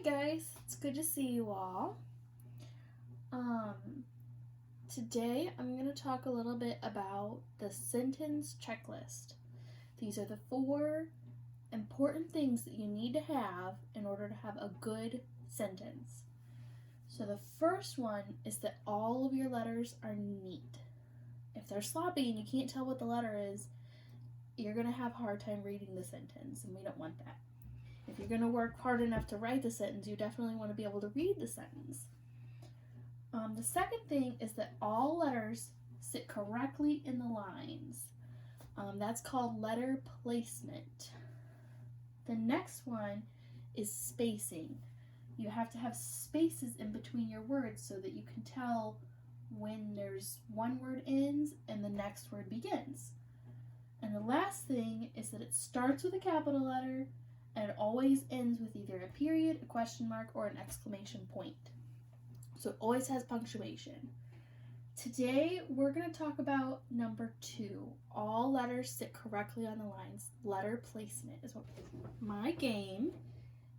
guys, it's good to see you all. Today I'm going to talk a little bit about the sentence checklist. These are the 4 important things that you need to have in order to have a good sentence. So the first one is that all of your letters are neat. If they're sloppy and you can't tell what the letter is, you're going to have a hard time reading the sentence, and we don't want that. If you're going to work hard enough to write the sentence, you definitely want to be able to read the sentence. The second thing is that all letters sit correctly in the lines. That's called letter placement. The next one is spacing. You have to have spaces in between your words so that you can tell when there's one word ends and the next word begins. And the last thing is that it starts with a capital letter and it always ends with either a period, a question mark, or an exclamation point. So it always has punctuation. Today, we're going to talk about number 2. All letters sit correctly on the lines. Letter placement is what my game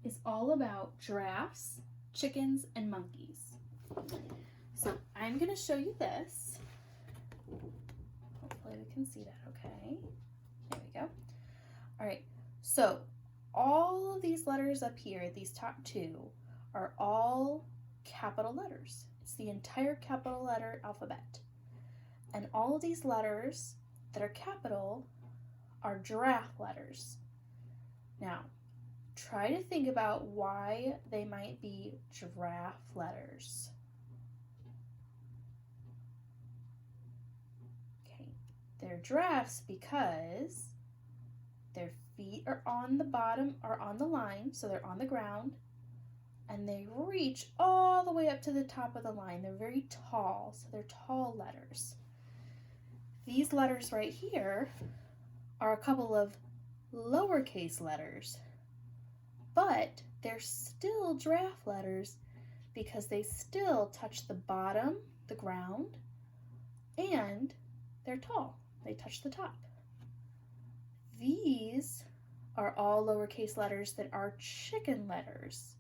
is all about. Giraffes, chickens, and monkeys. So I'm going to show you this. Hopefully we can see that okay. There we go. All right, so all of these letters up here, these top 2, are all capital letters. It's the entire capital letter alphabet. And all of these letters that are capital are giraffe letters. Now, try to think about why they might be giraffe letters. Okay, they're giraffes because their feet are on the bottom, are on the line, so they're on the ground, and they reach all the way up to the top of the line. They're very tall, so they're tall letters. These letters right here are a couple of lowercase letters, but they're still giraffe letters because they still touch the bottom, the ground, and they're tall. They touch the top. These are all lowercase letters that are chicken letters.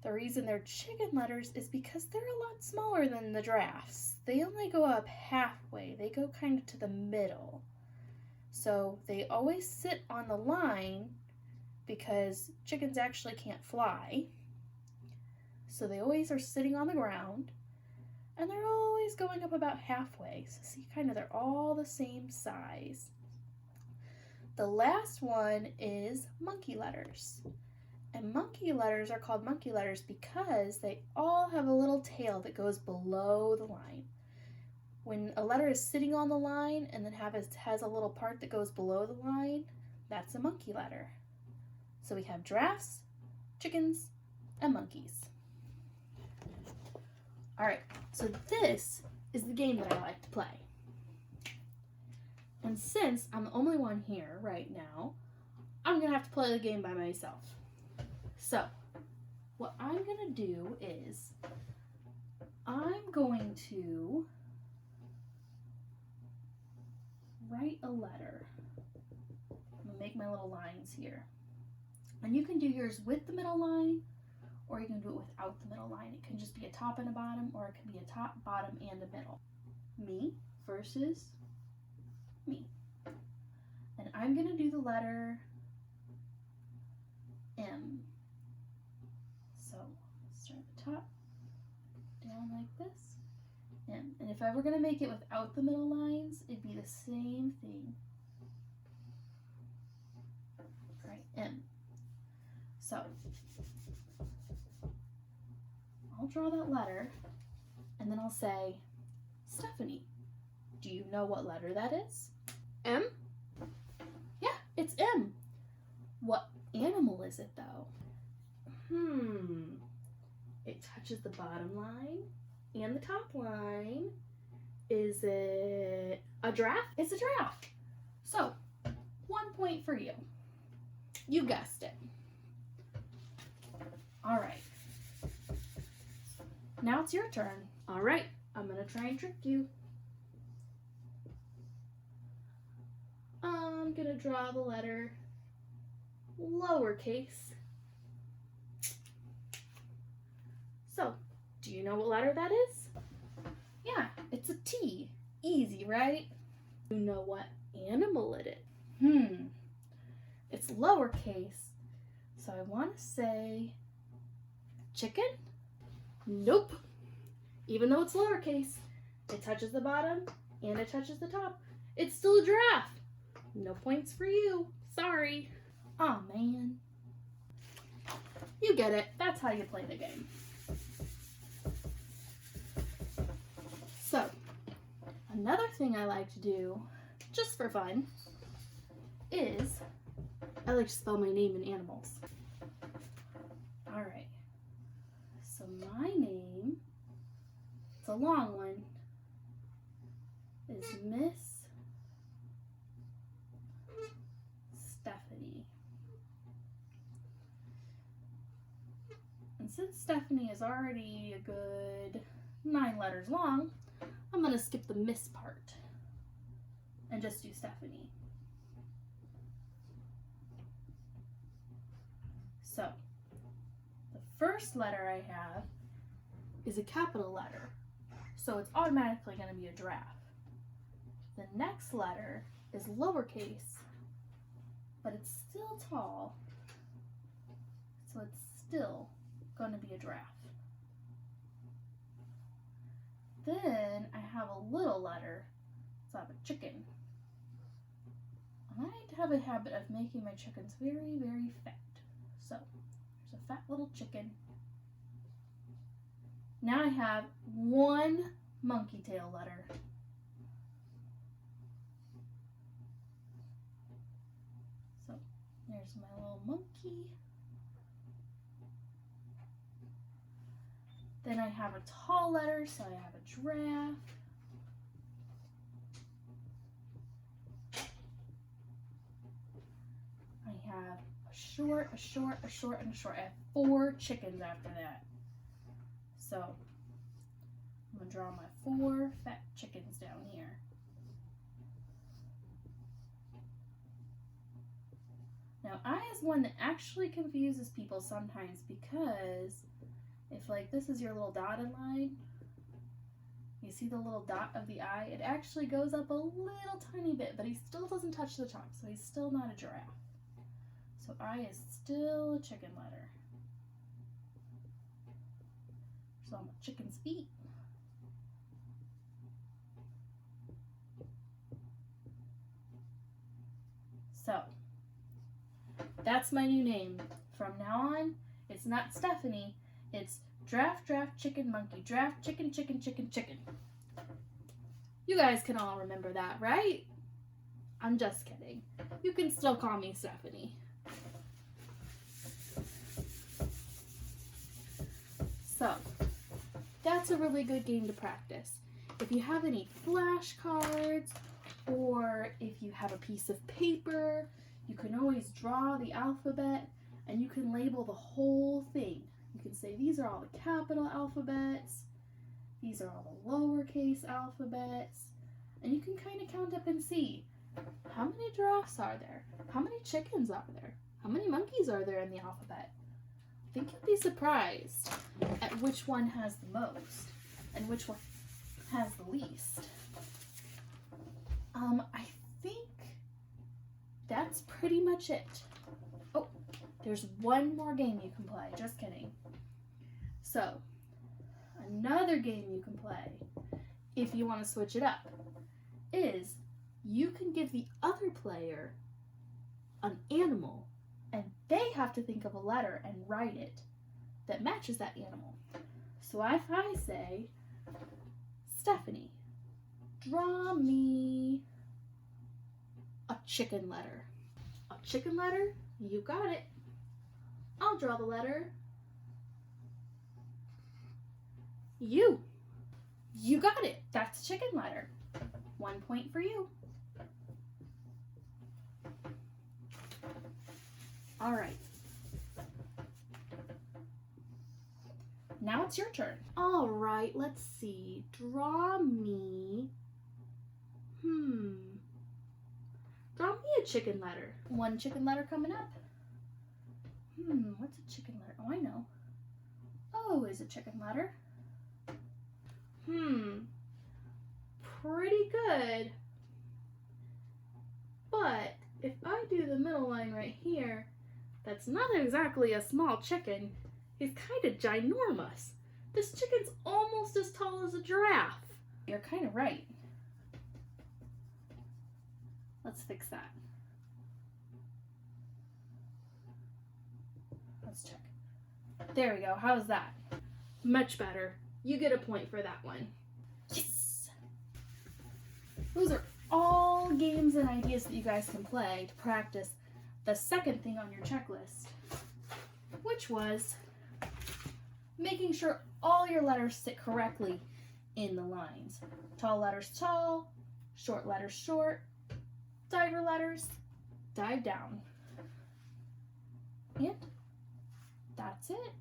The reason they're chicken letters is because they're a lot smaller than the giraffes. They only go up halfway. They go kind of to the middle. So they always sit on the line because chickens actually can't fly. So they always are sitting on the ground, and they're always going up about halfway. So see, they're all the same size. The last one is monkey letters. And monkey letters are called monkey letters because they all have a little tail that goes below the line. When a letter is sitting on the line and then has a little part that goes below the line, that's a monkey letter. So we have giraffes, chickens, and monkeys. All right, so this is the game that I like to play. And since I'm the only one here right now, I'm going to have to play the game by myself. So, what I'm going to do is, I'm going to write a letter. I'm going to make my little lines here. And you can do yours with the middle line, or you can do it without the middle line. It can just be a top and a bottom, or it can be a top, bottom, and a middle. Me versus me. And I'm going to do the letter M. So start at the top, down like this, M. And if I were going to make it without the middle lines, it'd be the same thing. Right, M. So I'll draw that letter, and then I'll say, Stephanie, do you know what letter that is? M? Yeah, it's M. What animal is it, though? It touches the bottom line and the top line. Is it a giraffe? It's a giraffe. So, 1 point for you. You guessed it. All right. Now it's your turn. All right, I'm going to try and trick you. I'm going to draw the letter lowercase Do you know what letter that is? Yeah, it's a T. Easy, right? You know what animal it is? It's lowercase, so I want to say chicken? Nope. Even though it's lowercase, it touches the bottom and it touches the top. It's still a giraffe. No points for you. Sorry. Aw, man. You get it. That's how you play the game. So, another thing I like to do, just for fun, is I like to spell my name in animals. Alright. So my name, it's a long one, is Miss Stephanie. And since Stephanie is already a good 9 letters long, I'm going to skip the Miss part and just do Stephanie. So, the first letter I have is a capital letter, so it's automatically going to be a giraffe. The next letter is lowercase, but it's still tall, so it's still going to be a giraffe. Then I have a little letter, so I have a chicken. And I have a habit of making my chickens very, very fat. So there's a fat little chicken. Now I have one monkey tail letter. So there's my little monkey. Then I have a tall letter, so I have a giraffe. I have a short, a short, a short, and a short. I have 4 chickens after that. So I'm going to draw my 4 fat chickens down here. Now I is one that actually confuses people sometimes because if like this is your little dotted line, you see the little dot of the I, it actually goes up a little tiny bit, but he still doesn't touch the top, so he's still not a giraffe. So I is still a chicken letter. So I'm a chicken's feet. So that's my new name. From now on, it's not Stephanie, it's Draft, Draft, Chicken, Monkey, Draft, Chicken, Chicken, Chicken, Chicken. You guys can all remember that, right? I'm just kidding. You can still call me Stephanie. So, that's a really good game to practice. If you have any flashcards, or if you have a piece of paper, you can always draw the alphabet and you can label the whole thing. You can say these are all the capital alphabets, these are all the lowercase alphabets, and you can kind of count up and see how many giraffes are there, how many chickens are there, how many monkeys are there in the alphabet. I think you'd be surprised at which one has the most and which one has the least. I think that's pretty much it. Oh, there's one more game you can play. Just kidding. So, another game you can play, if you want to switch it up, is you can give the other player an animal, and they have to think of a letter and write it that matches that animal. So if I say, Stephanie, draw me a chicken letter. A chicken letter? You got it. I'll draw the letter U. You got it. That's a chicken letter. 1 point for you. All right. Now it's your turn. All right, let's see. Draw me. Draw me a chicken letter. 1 chicken letter coming up. What's a chicken letter? Oh, I know. O is a chicken letter. Pretty good. But if I do the middle line right here, that's not exactly a small chicken. He's kind of ginormous. This chicken's almost as tall as a giraffe. You're kind of right. Let's fix that. Let's check. There we go. How's that? Much better. You get a point for that one. Yes! Those are all games and ideas that you guys can play to practice the second thing on your checklist, which was making sure all your letters sit correctly in the lines. Tall letters tall, short letters short, diver letters dive down. And that's it.